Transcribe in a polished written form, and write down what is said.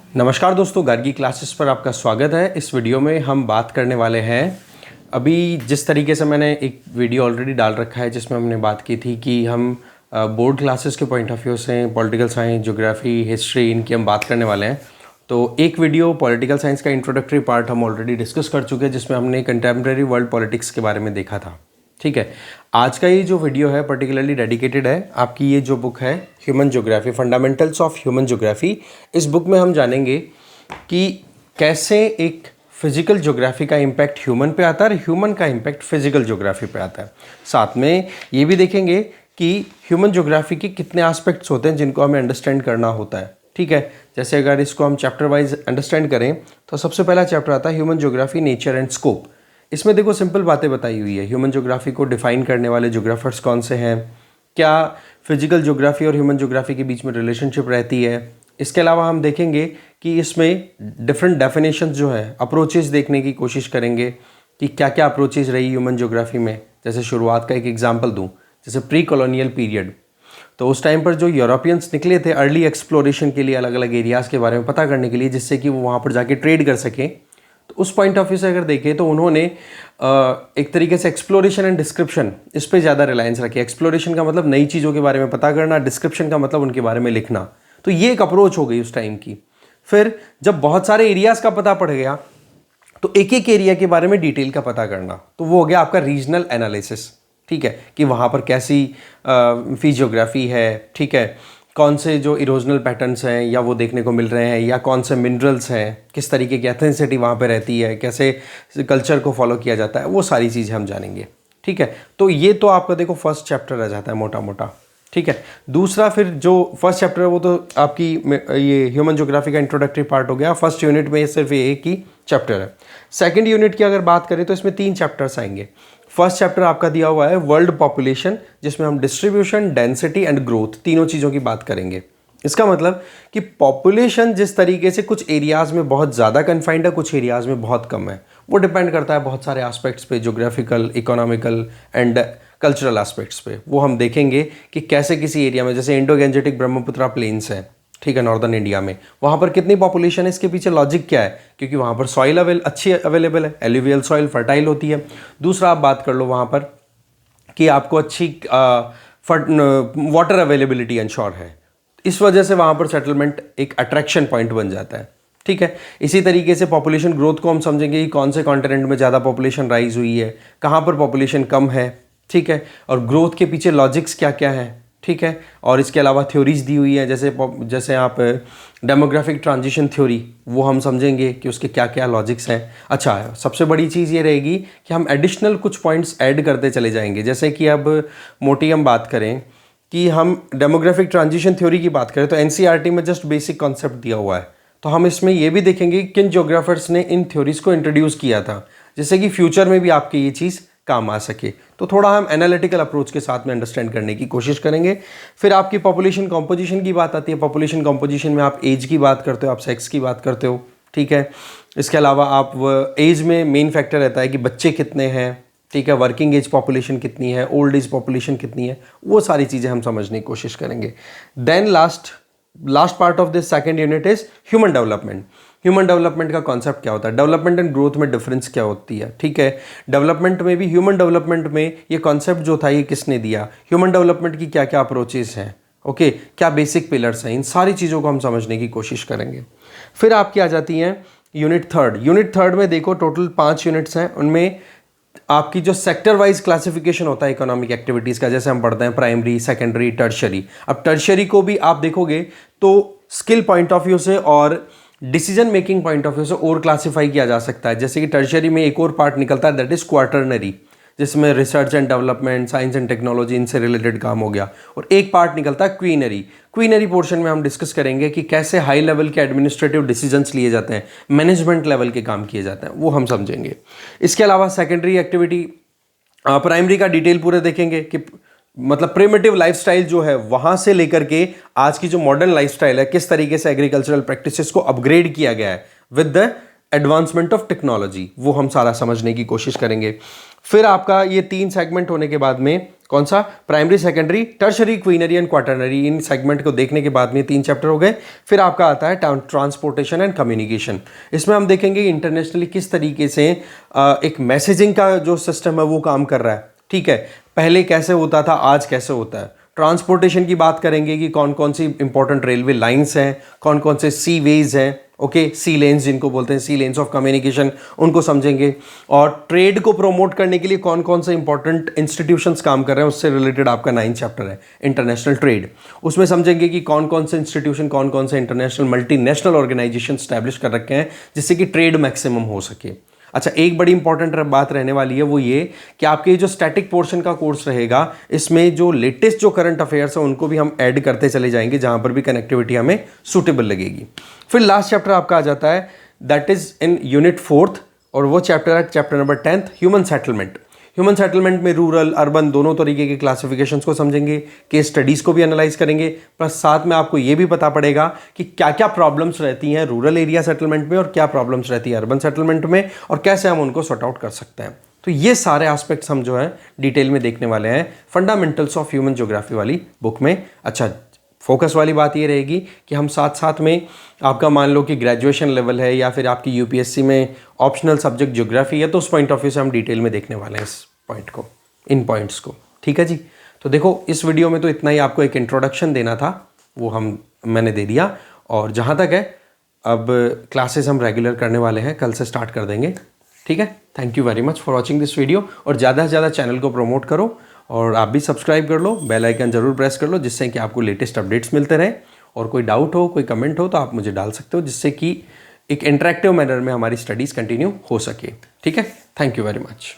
नमस्कार दोस्तों, गार्गी क्लासेस पर आपका स्वागत है। इस वीडियो में हम बात करने वाले हैं, अभी जिस तरीके से मैंने एक वीडियो ऑलरेडी डाल रखा है जिसमें हमने बात की थी कि हम बोर्ड क्लासेस के पॉइंट ऑफ व्यू से पॉलिटिकल साइंस, ज्योग्राफी, हिस्ट्री, इनकी हम बात करने वाले हैं। तो एक वीडियो पॉलिटिकल साइंस का इंट्रोडक्टरी पार्ट हम ऑलरेडी डिस्कस कर चुके हैं जिसमें हमने कंटेम्प्रेरी वर्ल्ड पॉलिटिक्स के बारे में देखा था। ठीक है, आज का ये जो वीडियो है पर्टिकुलरली डेडिकेटेड है आपकी ये जो बुक है human geography, fundamentals of human geography. इस बुक में हम जानेंगे कि कैसे एक फिजिकल ज्योग्राफी का इम्पैक्ट ह्यूमन पे आता है और ह्यूमन का इम्पैक्ट फिजिकल ज्योग्राफी पे आता है। साथ में ये भी देखेंगे कि ह्यूमन ज्योग्राफी के कितने एस्पेक्ट्स होते हैं जिनको हमें अंडरस्टैंड करना होता है। ठीक है, जैसे अगर इसको हम चैप्टर वाइज अंडरस्टैंड करें तो सबसे पहला चैप्टर आता है human geography, nature and scope. इसमें देखो सिंपल बातें बताई हुई है। ह्यूमन ज्योग्राफी को डिफाइन करने वाले ज्योग्राफर्स कौन से हैं, क्या फिजिकल ज्योग्राफी और ह्यूमन ज्योग्राफी के बीच में रिलेशनशिप रहती है। इसके अलावा हम देखेंगे कि इसमें डिफरेंट डेफिनेशंस जो है, अप्रोचेस देखने की कोशिश करेंगे कि क्या क्या अप्रोचेस रही ह्यूमन ज्योग्राफी में। जैसे शुरुआत का एक एग्जांपल दूं, जैसे प्री कॉलोनियल पीरियड, तो उस टाइम पर जो यूरोपियंस निकले थे अर्ली एक्सप्लोरेशन के लिए, अलग अलग एरियाज़ के बारे में पता करने के लिए, जिससे कि वो वहाँ पर जाके ट्रेड कर सकें। तो उस पॉइंट ऑफ व्यू से अगर देखें तो उन्होंने एक तरीके से एक्सप्लोरेशन एंड डिस्क्रिप्शन, इस पे ज़्यादा रिलायंस रखी। एक्सप्लोरेशन का मतलब नई चीज़ों के बारे में पता करना, डिस्क्रिप्शन का मतलब उनके बारे में लिखना। तो ये एक अप्रोच हो गई उस टाइम की। फिर जब बहुत सारे एरियाज़ का पता पड़ गया तो एक एक एरिया के बारे में डिटेल का पता करना, तो वो हो गया आपका रीजनल एनालिसिस। ठीक है, कि वहाँ पर कैसी फिजियोग्राफी है, ठीक है, कौन से जो इरोजनल पैटर्न्स हैं या वो देखने को मिल रहे हैं, या कौन से मिनरल्स हैं, किस तरीके की एथेंसिटी वहाँ पे रहती है, कैसे कल्चर को फॉलो किया जाता है, वो सारी चीज़ें हम जानेंगे। ठीक है, तो ये तो आपका देखो फर्स्ट चैप्टर रह जाता है मोटा मोटा। ठीक है, दूसरा फिर जो फर्स्ट चैप्टर है वो तो आपकी ये ह्यूमन ज्योग्राफी का इंट्रोडक्टरी पार्ट हो गया। फर्स्ट यूनिट में सिर्फ ये एक ही चैप्टर है। सेकंड यूनिट की अगर बात करें तो इसमें 3 चैप्टर्स आएंगे। फर्स्ट चैप्टर आपका दिया हुआ है वर्ल्ड पॉपुलेशन, जिसमें हम डिस्ट्रीब्यूशन, डेंसिटी एंड ग्रोथ, तीनों चीज़ों की बात करेंगे। इसका मतलब कि पॉपुलेशन जिस तरीके से कुछ एरियाज़ में बहुत ज़्यादा कन्फाइंड है, कुछ एरियाज़ में बहुत कम है, वो डिपेंड करता है बहुत सारे एस्पेक्ट्स पे, geographical, economical and cultural aspects पे। वो हम देखेंगे कि कैसे किसी एरिया में, जैसे इंडो गैंजेटिक ब्रह्मपुत्रा प्लेन्स है, ठीक है, नॉर्दर्न इंडिया में, वहाँ पर कितनी पॉपुलेशन है, इसके पीछे लॉजिक क्या है, क्योंकि वहाँ पर सॉइल अच्छी अवेलेबल है, एल्यूवियल सॉइल फर्टाइल होती है। दूसरा आप बात कर लो वहाँ पर कि आपको अच्छी वाटर अवेलेबिलिटी इंश्योर है, इस वजह से वहाँ पर सेटलमेंट एक अट्रैक्शन पॉइंट बन जाता है। ठीक है, इसी तरीके से पॉपुलेशन ग्रोथ को हम समझेंगे कि कौन से कॉन्टिनेंट में ज़्यादा पॉपुलेशन राइज हुई है, कहाँ पर पॉपुलेशन कम है। ठीक है, और ग्रोथ के पीछे लॉजिक्स क्या क्या है। ठीक है, और इसके अलावा थ्योरीज दी हुई है, जैसे आप डेमोग्राफिक ट्रांजिशन थ्योरी, वो हम समझेंगे कि उसके क्या क्या लॉजिक्स हैं। अच्छा, सबसे बड़ी चीज़ ये रहेगी कि हम एडिशनल कुछ पॉइंट्स ऐड करते चले जाएंगे। जैसे कि अब मोटी हम बात करें कि हम डेमोग्राफिक ट्रांजिशन थ्योरी की बात करें तो एनसीईआरटी में जस्ट बेसिक कॉन्सेप्ट दिया हुआ है। तो हम इसमें ये भी देखेंगे किन ज्योग्राफर्स ने इन थ्योरीज को इंट्रोड्यूस किया था, जिससे कि फ्यूचर में भी आपकी ये चीज़ काम आ सके। तो थोड़ा हम एनालिटिकल अप्रोच के साथ में अंडरस्टैंड करने की कोशिश करेंगे। फिर आपकी पॉपुलेशन कॉम्पोजिशन की बात आती है। पॉपुलेशन कॉम्पोजिशन में आप एज की बात करते हो, आप सेक्स की बात करते हो। ठीक है, इसके अलावा आप एज में मेन फैक्टर रहता है कि बच्चे कितने हैं, ठीक है, वर्किंग एज पॉपुलेशन कितनी है, ओल्ड एज पॉपुलेशन कितनी है, वो सारी चीज़ें हम समझने की कोशिश करेंगे। Then last part of this second unit is human development. Human development का कॉन्सेप्ट क्या होता है, डेवलपमेंट एंड ग्रोथ में डिफरेंस क्या होती है। ठीक है, डेवलपमेंट में भी, ह्यूमन डेवलपमेंट में ये कॉन्सेप्ट जो था ये किसने दिया, ह्यूमन डेवलपमेंट की क्या क्या अप्रोचेस हैं, ओके, क्या बेसिक पिलर्स हैं, इन सारी चीज़ों को हम समझने की कोशिश करेंगे। फिर आपकी आ जाती हैं यूनिट थर्ड। यूनिट थर्ड में देखो टोटल 5 यूनिट्स हैं, उनमें आपकी जो सेक्टर वाइज क्लासिफिकेशन होता है इकोनॉमिक एक्टिविटीज़ का, जैसे हम पढ़ते हैं प्राइमरी, सेकेंडरी, टर्शरी। अब टर्शरी को भी आप देखोगे तो स्किल पॉइंट ऑफ व्यू से और decision making point of view से और क्लासिफाई किया जा सकता है। जैसे कि टर्शरी में एक और पार्ट निकलता है, दैट इज क्वार्टरनरी, जिसमें research and development, science and technology, इनसे रिलेटेड काम हो गया। और एक पार्ट निकलता है क्वीनरी। क्वीनरी पोर्शन में हम डिस्कस करेंगे कि कैसे हाई लेवल के एडमिनिस्ट्रेटिव डिसीजंस लिए जाते हैं, मैनेजमेंट लेवल के काम किए जाते हैं, वो हम समझेंगे। इसके अलावा सेकेंडरी एक्टिविटी, प्राइमरी का डिटेल पूरे देखेंगे कि मतलब प्रिमिटिव लाइफस्टाइल जो है वहां से लेकर के आज की जो मॉडर्न लाइफस्टाइल है, किस तरीके से एग्रीकल्चरल प्रैक्टिसेस को अपग्रेड किया गया है with the advancement of technology, वो हम सारा समझने की कोशिश करेंगे। फिर आपका ये 3 सेगमेंट होने के बाद में कौन सा, primary, secondary, tertiary, quinary and quaternary, in segment को देखने के बाद में 3 चैप्टर हो गए। फिर आपका आता है ट्रांसपोर्टेशन एंड कम्युनिकेशन। इसमें हम देखेंगे इंटरनेशनली किस तरीके से एक मैसेजिंग का जो सिस्टम है वो काम कर रहा है, ठीक है। पहले कैसे होता था, आज कैसे होता है। ट्रांसपोर्टेशन की बात करेंगे कि कौन कौन सी इंपॉर्टेंट रेलवे लाइंस हैं, कौन कौन से सी वेज हैं, ओके, सी लेन्स जिनको बोलते हैं, सी लेन्स ऑफ कम्युनिकेशन, उनको समझेंगे। और ट्रेड को प्रमोट करने के लिए कौन कौन से इंपॉर्टेंट इंस्टीट्यूशंस काम कर रहे हैं, उससे रिलेटेड आपका 9 चैप्टर है इंटरनेशनल ट्रेड। उसमें समझेंगे कि कौन कौन से इंस्टीट्यूशन, कौन कौन से इंटरनेशनल मल्टीनेशनल ऑर्गेनाइजेशन स्टैब्लिश कर रखे हैं जिससे कि ट्रेड मैक्सिमम हो सके। अच्छा, एक बड़ी इंपॉर्टेंट बात रहने वाली है वो ये कि आपके जो स्टैटिक पोर्शन का कोर्स रहेगा इसमें जो लेटेस्ट जो करंट अफेयर्स है उनको भी हम ऐड करते चले जाएंगे जहां पर भी कनेक्टिविटी हमें सुटेबल लगेगी। फिर लास्ट चैप्टर आपका आ जाता है, that is in unit 4th, और वो चैप्टर है chapter number 10th, human settlement. Human settlement में रूरल अर्बन दोनों तरीके के क्लासिफिकेशंस को समझेंगे, केस स्टडीज़ को भी एनालाइज करेंगे, प्लस साथ में आपको ये भी पता पड़ेगा कि क्या क्या प्रॉब्लम्स रहती हैं रूरल एरिया सेटलमेंट में और क्या प्रॉब्लम्स रहती है अर्बन सेटलमेंट में और कैसे हम उनको सॉर्ट आउट कर सकते हैं। तो ये सारे एस्पेक्ट्स हम जो है डिटेल में देखने वाले हैं फंडामेंटल्स ऑफ ह्यूमन ज्योग्राफी वाली बुक में। अच्छा, फोकस वाली बात ये रहेगी कि हम साथ साथ में आपका मान लो कि ग्रेजुएशन लेवल है या फिर आपकी यूपीएससी में ऑप्शनल सब्जेक्ट ज्योग्राफी है, तो उस पॉइंट ऑफ व्यू से हम डिटेल में देखने वाले हैं इस पॉइंट को, इन पॉइंट्स को, ठीक है जी। तो देखो, इस वीडियो में तो इतना ही आपको एक इंट्रोडक्शन देना था, वो मैंने दे दिया। और जहाँ तक है अब क्लासेस हम रेगुलर करने वाले हैं, कल से स्टार्ट कर देंगे, ठीक है। Thank you very much for watching this video. और ज़्यादा से ज़्यादा चैनल को प्रमोट करो और आप भी सब्सक्राइब कर लो, बेल आइकन जरूर प्रेस कर लो जिससे कि आपको लेटेस्ट अपडेट्स मिलते रहें। और कोई डाउट हो, कोई कमेंट हो तो आप मुझे डाल सकते हो, जिससे कि एक इंटरेक्टिव मैनर में हमारी स्टडीज़ कंटिन्यू हो सके, ठीक है। Thank you very much.